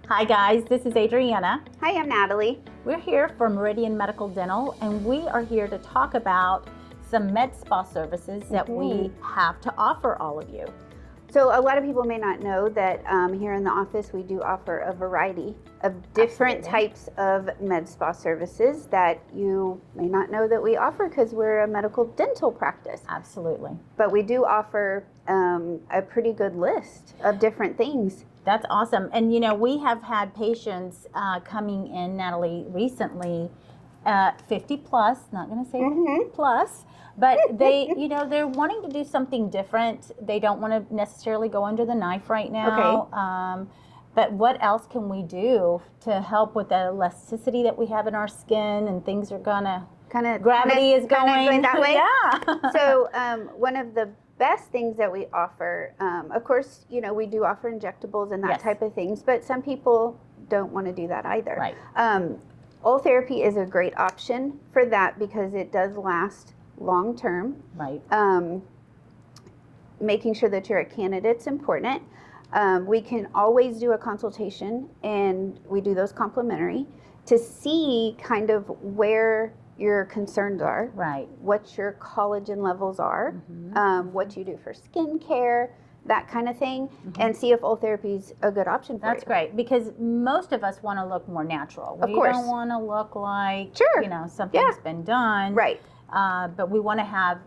Hi guys, this is Adriana. Hi, I'm Natalie. We're here from Meridian Medical Dental, and we are here to talk about some med spa services that we have to offer all of you. So a lot of people may not know that here in the office we do offer a variety of different types of med spa services that you may not know that we offer because we're a medical dental practice. Absolutely. But we do offer a pretty good list of different things. That's awesome. And you know, we have had patients coming in, Natalie, recently, 50 plus, not going to say plus, but they, you know, they're wanting to do something different. They don't want to necessarily go under the knife right now. Okay. But what else can we do to help with the elasticity that we have in our skin, and things are gonna gravity is going that way? Yeah. So one of the best things that we offer, of course, you know, we do offer injectables and that type of things, but some people don't want to do that either. Right. Ultherapy is a great option for that because it does last long term. Right. Making sure that you're a candidate's important. We can always do a consultation, and we do those complimentary to see kind of where your concerns are, right? What your collagen levels are, what you do for skincare, that kind of thing, and see if Ultherapy is a good option for you. That's great, because most of us want to look more natural. Of course. We don't want to look like, you know, something's been done. Right. But we want to have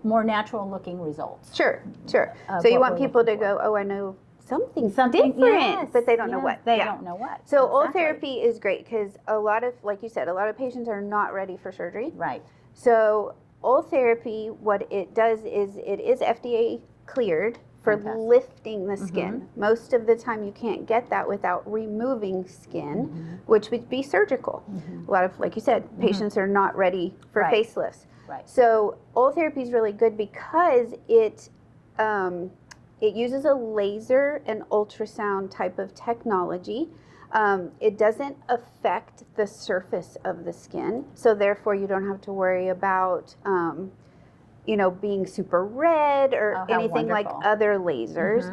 more natural looking results. Sure. So you want people to go, oh, I know something different, but they don't know what. They don't know what. So Ultherapy is great because a lot of, like you said, a lot of patients are not ready for surgery. Right. So Ultherapy, what it does is it is FDA cleared for lifting the skin. Most of the time you can't get that without removing skin, which would be surgical. A lot of, like you said, patients are not ready for facelifts. Right. So Ultherapy is really good because it uses a laser and ultrasound type of technology. It doesn't affect the surface of the skin, so therefore you don't have to worry about you know, being super red or anything like other lasers.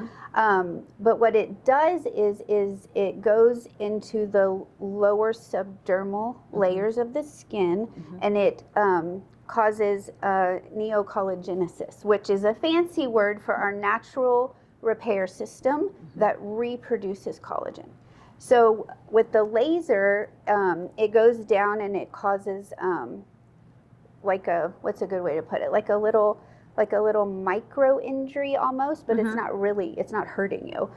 But what it does is it goes into the lower subdermal layers of the skin, and it causes neocollagenesis, which is a fancy word for our natural repair system that reproduces collagen. So with the laser, it goes down and it causes like what's a good way to put it? Like a little micro injury almost, but it's not really, it's not hurting you.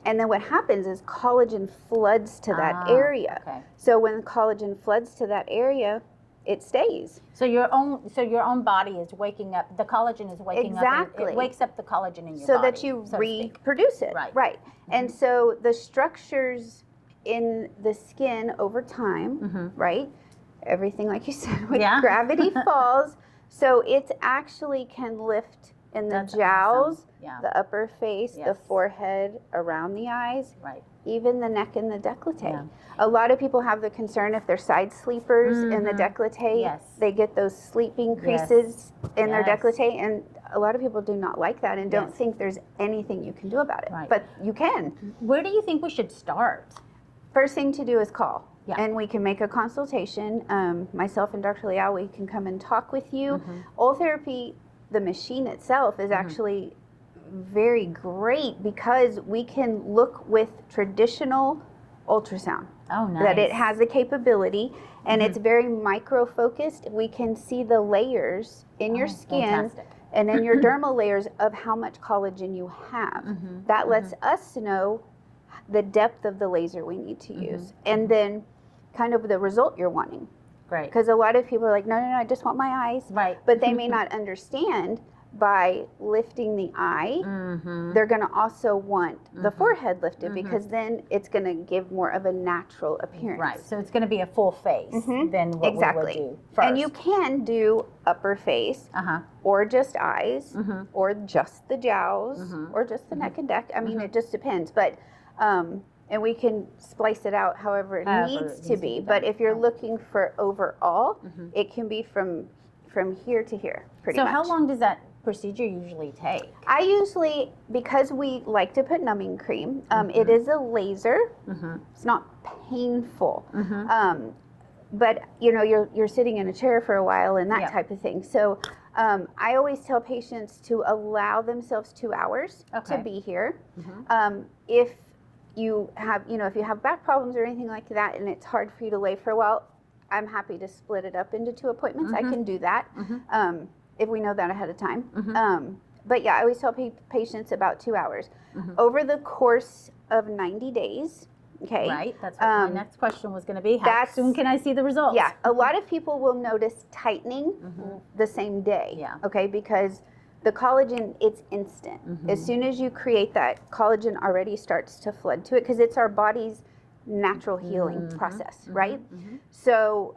And then what happens is collagen floods to that area. So when collagen floods to that area, it stays. So your own body is waking up. The collagen is waking up. It wakes up the collagen in your body. So that you reproduce it. Right. And so the structures in the skin over time, right? Everything, like you said, with gravity falls. So it actually can lift in the jowls, the upper face, the forehead, around the eyes, even the neck and the décolleté. A lot of people have the concern if they're side sleepers in the décolleté, they get those sleeping creases in their décolleté, and a lot of people do not like that and don't think there's anything you can do about it, but you can. Where do you think we should start? First thing to do is call. And we can make a consultation. Myself and Dr. Liao, we can come and talk with you. Ultherapy, the machine itself, is actually very great because we can look with traditional ultrasound. Oh, nice. That it has the capability, and it's very micro-focused. We can see the layers in your skin and in your dermal layers of how much collagen you have. That lets us know the depth of the laser we need to use, and then kind of the result you're wanting. Right. Because a lot of people are like, no, I just want my eyes. Right. But they may not understand by lifting the eye, they're going to also want the forehead lifted because then it's going to give more of a natural appearance. Right. So it's going to be a full face than what we would do first. And you can do upper face or just eyes or just the jowls or just the neck and deck. I mean, it just depends. But and we can splice it out however it needs to be. But if you're looking for overall, it can be from here to here, pretty much. So how long does that procedure usually take? I usually, because we like to put numbing cream, it is a laser. It's not painful. But you know, you're sitting in a chair for a while and that type of thing. So I always tell patients to allow themselves 2 hours to be here. If you have, you know, if you have back problems or anything like that, and it's hard for you to lay for a while, I'm happy to split it up into 2 appointments. I can do that if we know that ahead of time. But yeah, I always tell patients about 2 hours. Over the course of 90 days, okay. Right, that's what my next question was going to be. How soon can I see the results? Yeah, a lot of people will notice tightening the same day. Yeah. Okay, because the collagen, it's instant. As soon as you create that, collagen already starts to flood to it because it's our body's natural healing process, right? So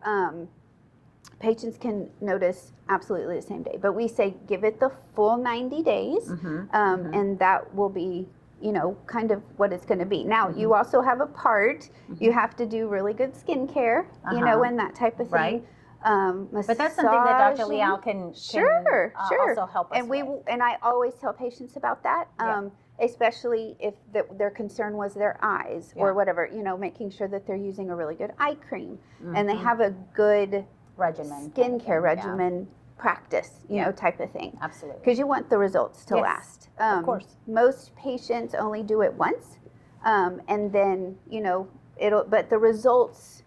patients can notice absolutely the same day, but we say give it the full 90 days, and that will be, you know, kind of what it's going to be. Now, you also have a part, you have to do really good skincare, you know, and that type of thing. Right. But that's something that Dr. Leal can also help us with. And I always tell patients about that, especially if their concern was their eyes or whatever, you know, making sure that they're using a really good eye cream and they have a good regimen, skincare regimen practice, you know, type of thing. Absolutely. Because you want the results to last. Of course. Most patients only do it once, and then, you know, but the results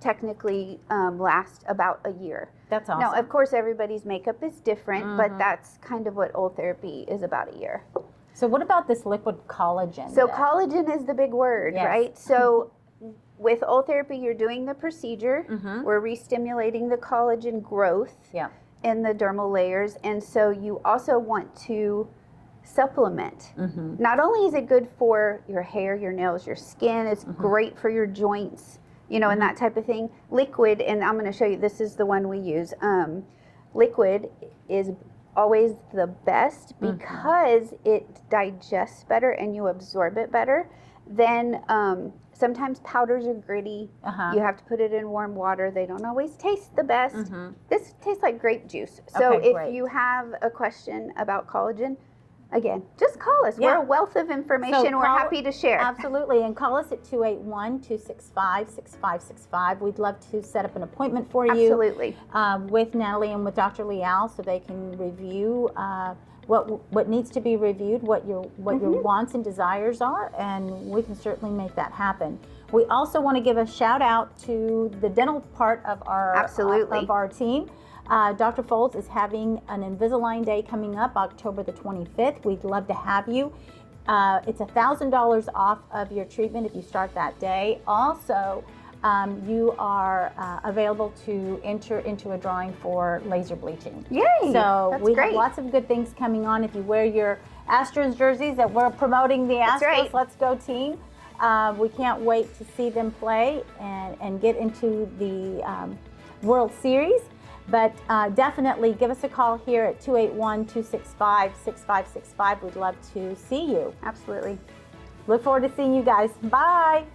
technically last about a year. That's awesome. Now, of course, everybody's makeup is different, but that's kind of what Ultherapy is about a year. So what about this liquid collagen? So collagen is the big word, right? So with Ultherapy, you're doing the procedure. We're re-stimulating the collagen growth in the dermal layers. And so you also want to supplement. Not only is it good for your hair, your nails, your skin, it's great for your joints, you know, and that type of thing. Liquid, and I'm going to show you, this is the one we use. Liquid is always the best because it digests better and you absorb it better. Then sometimes powders are gritty. You have to put it in warm water. They don't always taste the best. This tastes like grape juice. So if you have a question about collagen, again, just call us. We're a wealth of information. We're happy to share. Absolutely. And call us at 281-265-6565. We'd love to set up an appointment for you. Absolutely. With Natalie and with Dr. Leal so they can review what needs to be reviewed, what your wants and desires are, and we can certainly make that happen. We also want to give a shout out to the dental part of our team. Dr. Folds is having an Invisalign Day coming up October the 25th. We'd love to have you. It's $1,000 off of your treatment if you start that day. Also, you are available to enter into a drawing for laser bleaching. Yay! So we have lots of good things coming on. If you wear your Astros jerseys that we're promoting the Astros, let's go team. We can't wait to see them play and get into the World Series. But definitely give us a call here at 281-265-6565. We'd love to see you. Absolutely. Look forward to seeing you guys. Bye.